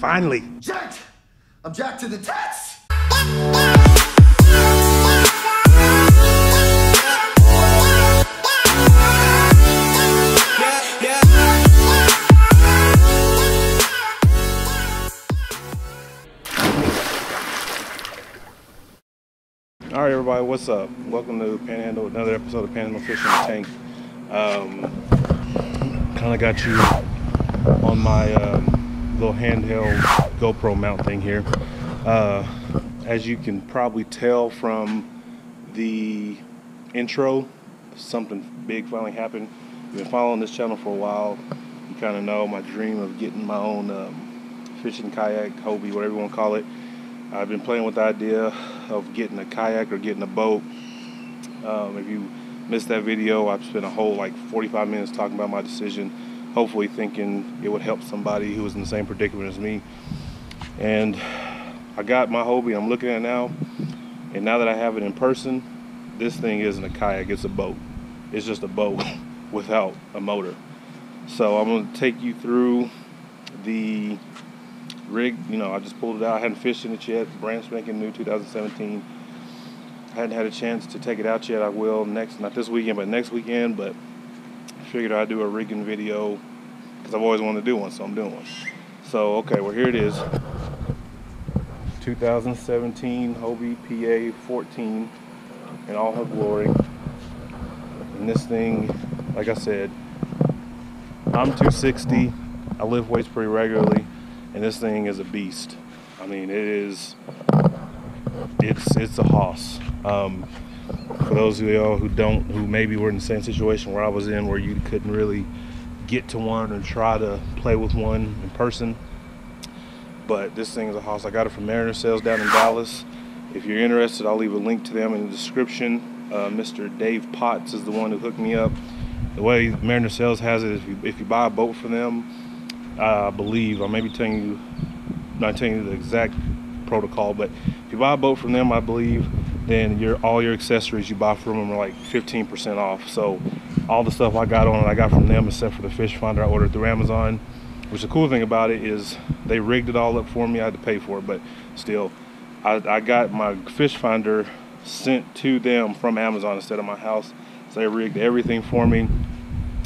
Finally. Jacked! I'm jacked to the tits! All right, everybody, what's up? Welcome to Panhandle, another episode of Panhandle Fishing Tank. Kind of got you on my little handheld GoPro mount thing here. As you can probably tell from the intro, something big finally happened. You've been following this channel for a while. You kind of know my dream of getting my own fishing kayak, Hobie, whatever you want to call it. I've been playing with the idea of getting a kayak or getting a boat. If you missed that video, I've spent a whole like 45 minutes talking about my decision, hopefully thinking it would help somebody who was in the same predicament as me. And I got my Hobie, I'm looking at it now, and now that I have it in person, this thing isn't a kayak, it's a boat. It's just a boat without a motor. So I'm going to take you through the rig. You know, I just pulled it out. I hadn't fished in it yet. Brand spanking new, 2017. I hadn't had a chance to take it out yet. I will next, not this weekend, but next weekend. But I figured I'd do a rigging video because I've always wanted to do one, so I'm doing one. So, okay, well, here it is. 2017 Hobie PFwT in all her glory. And this thing, like I said, I'm 260. I lift weights pretty regularly. And this thing is a beast. I mean, it's a hoss. For those of y'all who maybe were in the same situation where I was in, where you couldn't really get to one or try to play with one in person, but this thing is a hoss. I got it from Mariner Sales down in Dallas. If you're interested, I'll leave a link to them in the description. Mr. Dave Potts is the one who hooked me up. The way Mariner Sales has it is if you buy a boat from them, I believe, I may be not telling you the exact protocol, but if you buy a boat from them, I believe, then all your accessories you buy from them are like 15% off. So all the stuff I got on it, I got from them, except for the fish finder I ordered through Amazon. Which the cool thing about it is they rigged it all up for me. I had to pay for it, but still, I got my fish finder sent to them from Amazon instead of my house. So they rigged everything for me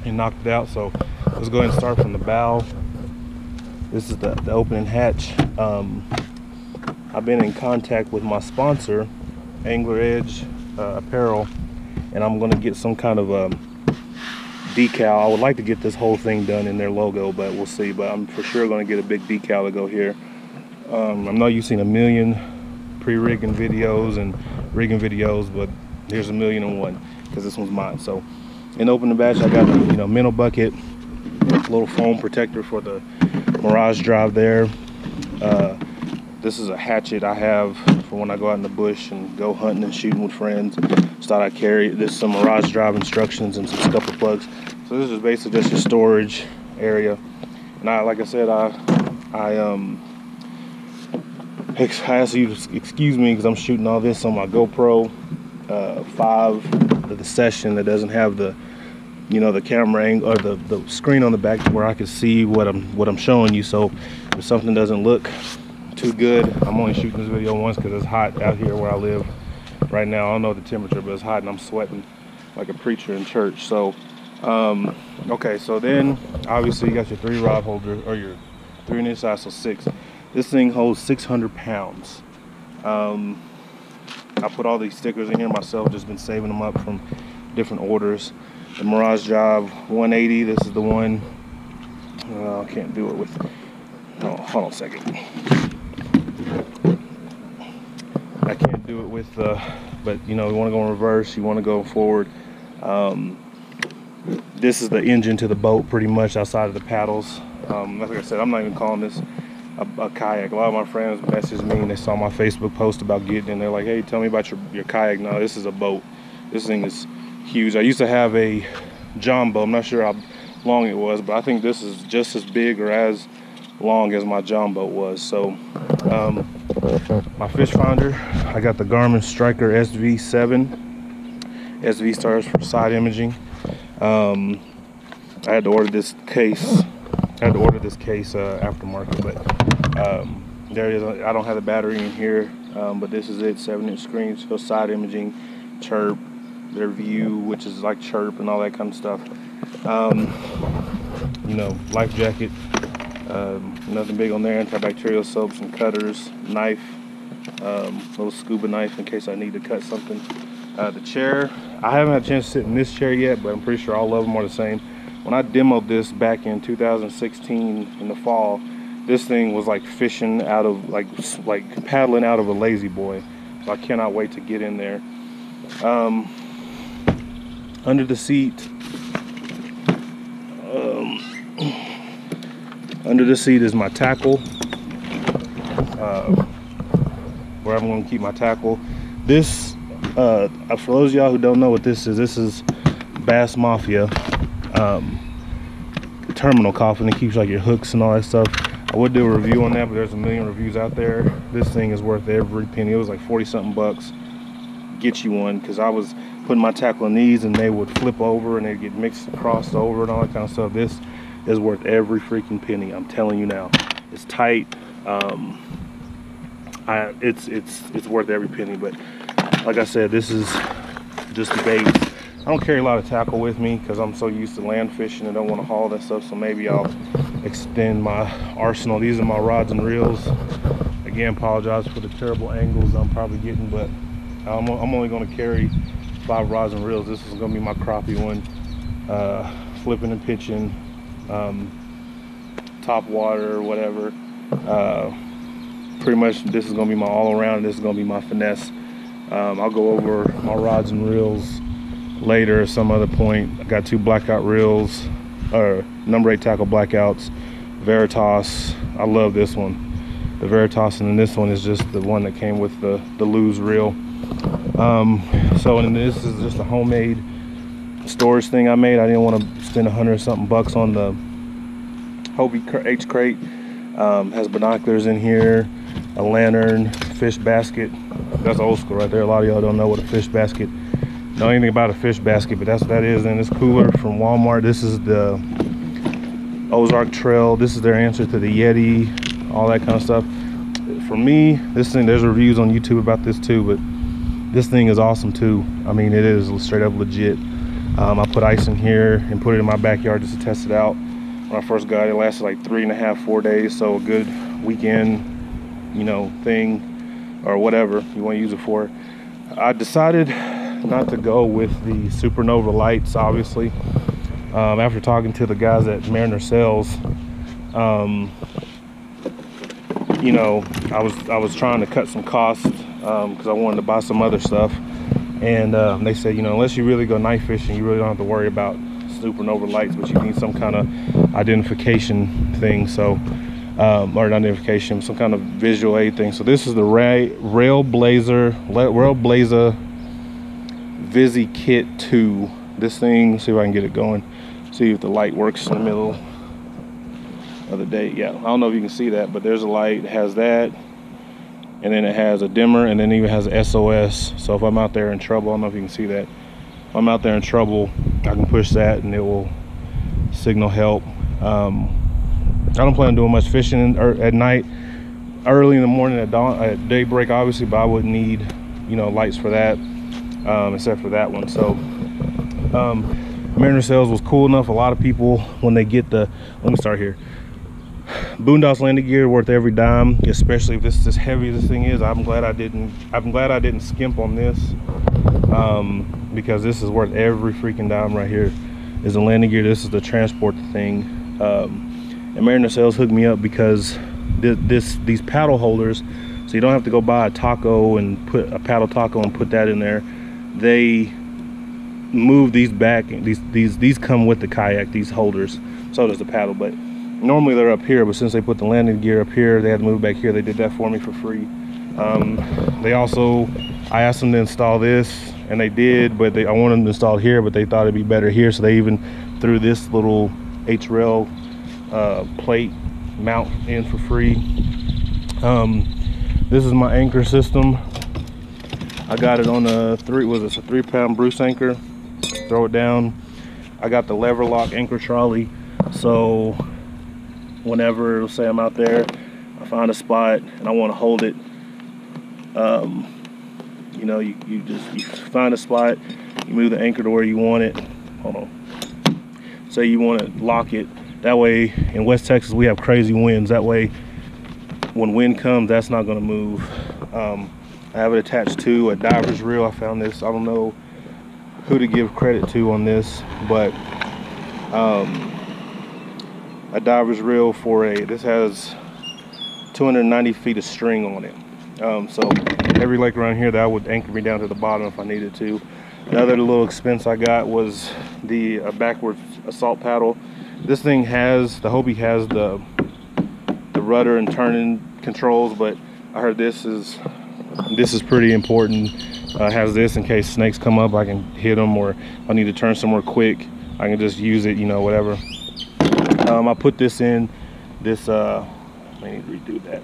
and knocked it out. So let's go ahead and start from the bow. This is the opening hatch. I've been in contact with my sponsor, Angler Edge Apparel, and I'm going to get some kind of decal. I would like to get this whole thing done in their logo, but we'll see. But I'm for sure going to get a big decal to go here. I know you've seen a million pre-rigging videos and rigging videos, but here's 1,000,001 because this one's mine. So in opening batch, I got a minnow bucket, little foam protector for the Mirage drive there. This is a hatchet I have for when I go out in the bush and go hunting and shooting with friends. Just thought I'd carry it. This is some Mirage drive instructions and some scupper plugs. So this is basically just a storage area. And like I said, I ask you to excuse me because I'm shooting all this on my GoPro 5, the Session that doesn't have the the camera angle or the screen on the back where I can see what I'm showing you. So if something doesn't look too good, I'm only shooting this video once because it's hot out here where I live right now. I don't know the temperature, but it's hot and I'm sweating like a preacher in church. So okay, so then obviously you got your 3 rod holder, or your 3 on each side, so 6. This thing holds 600 pounds. I put all these stickers in here myself, just been saving them up from different orders. The Mirage Drive 180, this is the one. I can't do it with, oh, hold on a second. I can't do it with, but you want to go in reverse, you want to go forward. This is the engine to the boat pretty much outside of the paddles. Like I said, I'm not even calling this a kayak. A lot of my friends messaged me and they saw my Facebook post about getting it and they're like, hey, tell me about your kayak. No, this is a boat. This thing is huge. I used to have a John boat. I'm not sure how long it was, but I think this is just as big or as long as my John boat was. So my fish finder, I got the Garmin Striker SV7. SV stars for side imaging. I had to order this case I had to order this case aftermarket, but there it is. I don't have the battery in here, but this is it. 7-inch screen, so side imaging, chirp, their view, which is like chirp and all that kind of stuff. You know, life jacket, nothing big on there. Antibacterial soaps and cutters, knife, little scuba knife in case I need to cut something. The chair, I haven't had a chance to sit in this chair yet, but I'm pretty sure all of them are the same. When I demoed this back in 2016 in the fall, this thing was like fishing out of, like paddling out of a lazy boy. So I cannot wait to get in there. Under the seat, is my tackle, where I'm going to keep my tackle. This, for those of y'all who don't know what this is Bass Mafia terminal coffin. It keeps like your hooks and all that stuff. I would do a review on that, but there's a million reviews out there. This thing is worth every penny. It was like 40 something bucks. Get you one, because I was putting my tackle in these and they would flip over and they'd get mixed, crossed over and all that kind of stuff. This is worth every freaking penny. I'm telling you now. It's tight. It's worth every penny. But like I said, this is just the bait. I don't carry a lot of tackle with me because I'm so used to land fishing and don't want to haul that stuff. So maybe I'll extend my arsenal. These are my rods and reels. Again, apologize for the terrible angles I'm probably getting, but I'm only going to carry 5 rods and reels. This is going to be my crappie one. Flipping and pitching, top water, whatever. Pretty much this is going to be my all around. This is going to be my finesse. I'll go over my rods and reels later at some other point. I got 2 blackout reels, or number 8 tackle blackouts, Veritas. I love this one, the Veritas, and then this one is just the one that came with the lose reel. So, and this is just a homemade storage thing I made. I didn't want to spend 100 something bucks on the Hobie H crate. Has binoculars in here, a lantern, fish basket. That's old school right there. A lot of y'all don't know what a fish basket, know anything about a fish basket, but that's what that is. And this cooler from Walmart. This is the Ozark Trail. This is their answer to the Yeti, all that kind of stuff. For me, this thing, there's reviews on YouTube about this too, but this thing is awesome too. I mean, it is straight up legit. I put ice in here and put it in my backyard just to test it out. When I first got it, it lasted like 3.5, 4 days. So a good weekend, you know, thing, or whatever you want to use it for. I decided not to go with the supernova lights, obviously. After talking to the guys at Mariner Sales, you know, I was trying to cut some costs because I wanted to buy some other stuff, and they said, you know, unless you really go night fishing, you really don't have to worry about supernova lights, but you need some kind of identification thing. So or not identification, some kind of visual aid thing. So this is the Railblazer Visi Kit 2. This thing, see if I can get it going, see if the light works in the middle of the day. Yeah, I don't know if you can see that, but there's a light. It has that, and then it has a dimmer, and then it even has a SOS. So if I'm out there in trouble, I don't know if you can see that. If I'm out there in trouble, I can push that and it will signal help. I don't plan on doing much fishing at night. Early in the morning at dawn, at daybreak, obviously, but I wouldn't need, you know, lights for that, except for that one. So Mariner Sales was cool enough. A lot of people, when they get the, let me start here, Boondocks landing gear, worth every dime, especially if this is as heavy as this thing is. I'm glad I didn't skimp on this, because this is worth every freaking dime. Right here is the landing gear. This is the transport thing. And Mariner Sales hooked me up because these paddle holders, so you don't have to go buy a taco and put a paddle taco and put that in there. They move these back. These come with the kayak, these holders. So does the paddle, but normally they're up here, but since they put the landing gear up here, they had to move back here. They did that for me for free. They also, I asked them to install this, and they did, but I wanted them to install it here, but they thought it'd be better here, so they even threw this little H-rail plate mount in for free. This is my anchor system. I got it on a 3-pound Bruce anchor. Throw it down. I got the lever lock anchor trolley, so whenever, say I'm out there, I find a spot and I want to hold it. You know, you find a spot, you move the anchor to where you want it. Hold on. Say you want to lock it. That way, in West Texas, we have crazy winds. That way, when wind comes, that's not going to move. I have it attached to a diver's reel. I found this. I don't know who to give credit to on this, but a diver's reel for this has 290 feet of string on it. So every lake around here, that would anchor me down to the bottom if I needed to. Another little expense I got was the backwards assault paddle. This thing has, the Hobie has the rudder and turning controls, but I heard this is pretty important. Has this in case snakes come up, I can hit them, or if I need to turn somewhere quick, I can just use it, you know, whatever. I put this in this, I need to redo that.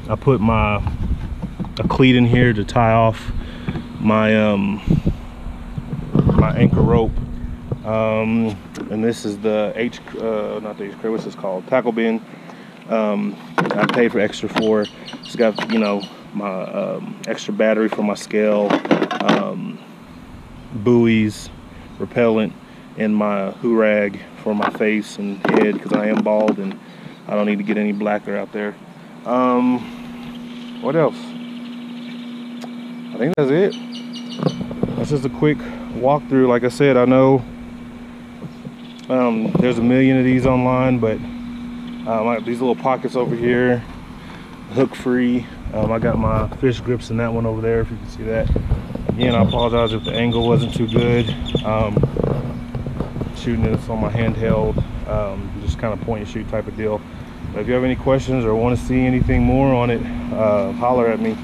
I put a cleat in here to tie off my my anchor rope, and this is the not the H what's this called, tackle bin. I paid for extra for. It's got, you know, my extra battery for my scale, buoys, repellent, and my hoorag for my face and head because I am bald and I don't need to get any blacker out there. What else? I think that's it. That's just a quick walkthrough. Like I said, I know there's a million of these online, but these little pockets over here, hook free. I got my fish grips in that one over there, if you can see that. Again, I apologize if the angle wasn't too good. Shooting this on my handheld, just kind of point and shoot type of deal. But if you have any questions or want to see anything more on it, holler at me.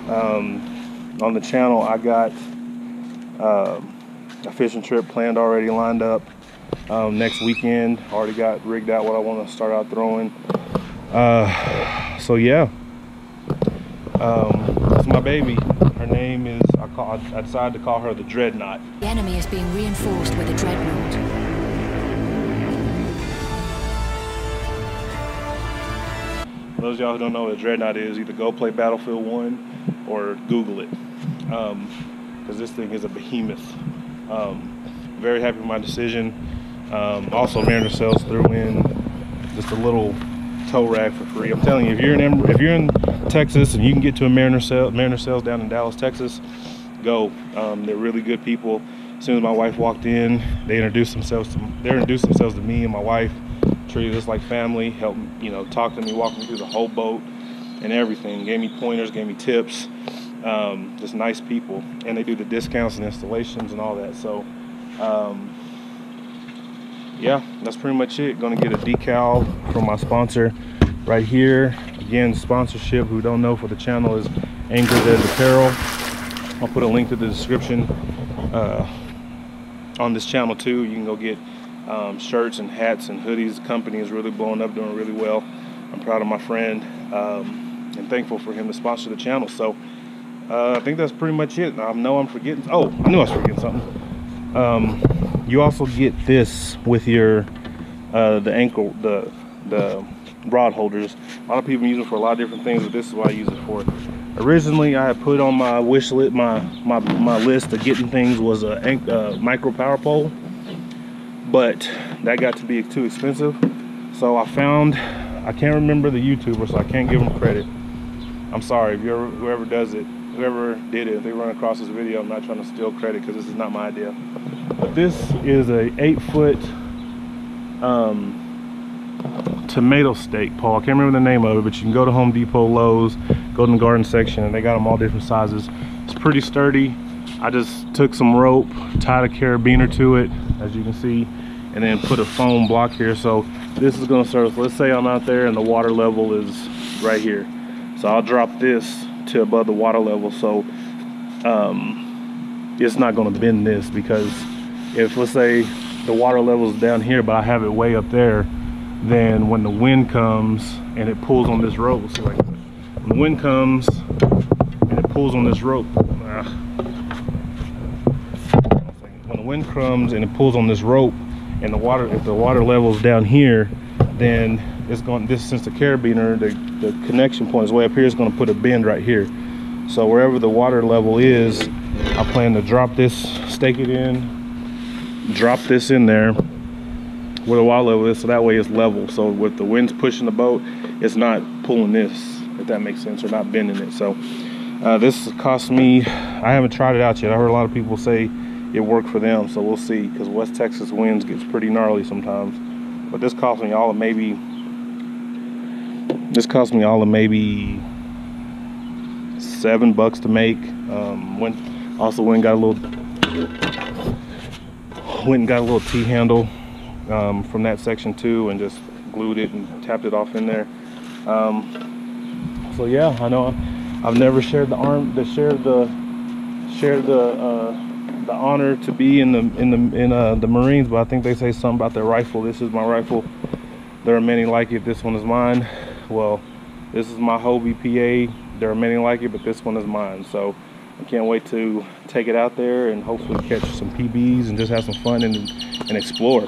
On the channel, I got a fishing trip planned already, lined up next weekend. Already got rigged out what I want to start out throwing. So yeah, that's my baby. Her name is, I decided to call her the Dreadnought. The enemy is being reinforced with a dreadnought. For those of y'all who don't know what a Dreadnought is, either go play Battlefield 1 or Google it, because this thing is a behemoth. Very happy with my decision. Also, Mariner Sales threw in just a little tow rack for free. I'm telling you, if you're in Texas and you can get to a Mariner Sales down in Dallas, Texas, go. They're really good people. As soon as my wife walked in, they introduced themselves to me and my wife. Treated us like family. Helped, you know, talk to me, walk me through the whole boat and everything. Gave me pointers, gave me tips. Just nice people, and they do the discounts and installations and all that. So yeah, that's pretty much it. Gonna get a decal from my sponsor right here. Again, sponsorship, who don't know, for the channel is Anglers Edge Apparel. I'll put a link to the description on this channel too. You can go get shirts and hats and hoodies. The company is really blowing up, doing really well. I'm proud of my friend and thankful for him to sponsor the channel. So I think that's pretty much it. I know I'm forgetting. Oh, I knew I was forgetting something. You also get this with your the ankle, the rod holders. A lot of people use it for a lot of different things, but this is what I use it for. Originally, I had put on my wish list, my list of getting things was a micro power pole, but that got to be too expensive. So I found, I can't remember the YouTuber, so I can't give them credit. I'm sorry if whoever does it, whoever did it, if they run across this video, I'm not trying to steal credit because this is not my idea. But this is a 8-foot tomato stake pole. I can't remember the name of it, but you can go to Home Depot, Lowe's, go in the garden section, and they got them all different sizes. It's pretty sturdy. I just took some rope, tied a carabiner to it, as you can see, and then put a foam block here. So this is gonna serve, let's say I'm out there and the water level is right here. So I'll drop this to above the water level, so it's not gonna bend this, because if, let's say, the water level is down here, but I have it way up there, then when the wind comes and it pulls on this rope, see, like, when the wind comes and it pulls on this rope, when the wind comes and it pulls on this rope, and the water, if the water level is down here then it's going, this, since the carabiner, the connection point is way up here, it's going to put a bend right here. So wherever the water level is, I plan to drop this, stake it in, drop this in there where the water level is, so that way it's level. So with the wind's pushing the boat, it's not pulling this, if that makes sense, or not bending it. So this cost me, I haven't tried it out yet. I heard a lot of people say it worked for them, so we'll see, because West Texas winds gets pretty gnarly sometimes. But this cost me all of maybe $7 to make. Went got a little T-handle from that section too, and just glued it and tapped it off in there. So yeah, I know I've never shared the honor to be in the Marines, but I think they say something about their rifle. This is my rifle. There are many like it. This one is mine. Well, this is my Hobie PA. There are many like it, but this one is mine. So I can't wait to take it out there and hopefully catch some PBs and just have some fun and explore.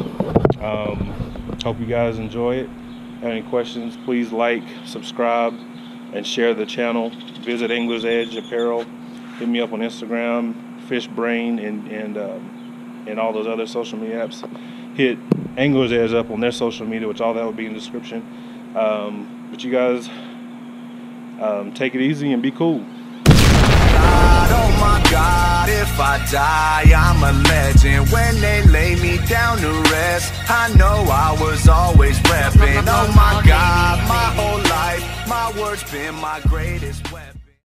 Hope you guys enjoy it. Have any questions, please like, subscribe, and share the channel. Visit Angler's Edge Apparel. Hit me up on Instagram, Fishbrain, and all those other social media apps. Hit Angler's Edge up on their social media, which all that will be in the description. But you guys, take it easy and be cool. God, oh my God, if I die, I'm a legend. When they lay me down to rest, I know I was always repping. Oh my God, my whole life, my words been my greatest weapon.